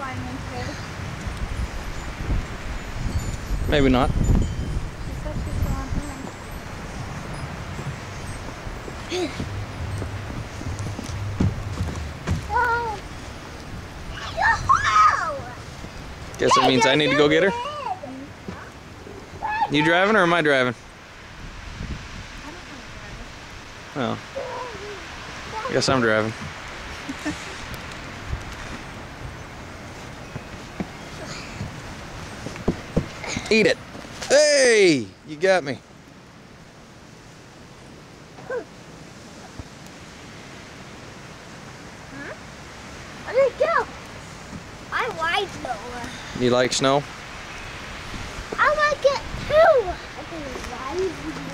fireman today. Maybe not. She said she's going home. Whoa! Guess that means I need to go get her. You driving or am I driving? Oh. Guess I'm driving. Eat it. Hey, you got me. Where did it go? I like snow. You like snow? I like it too. I can ride.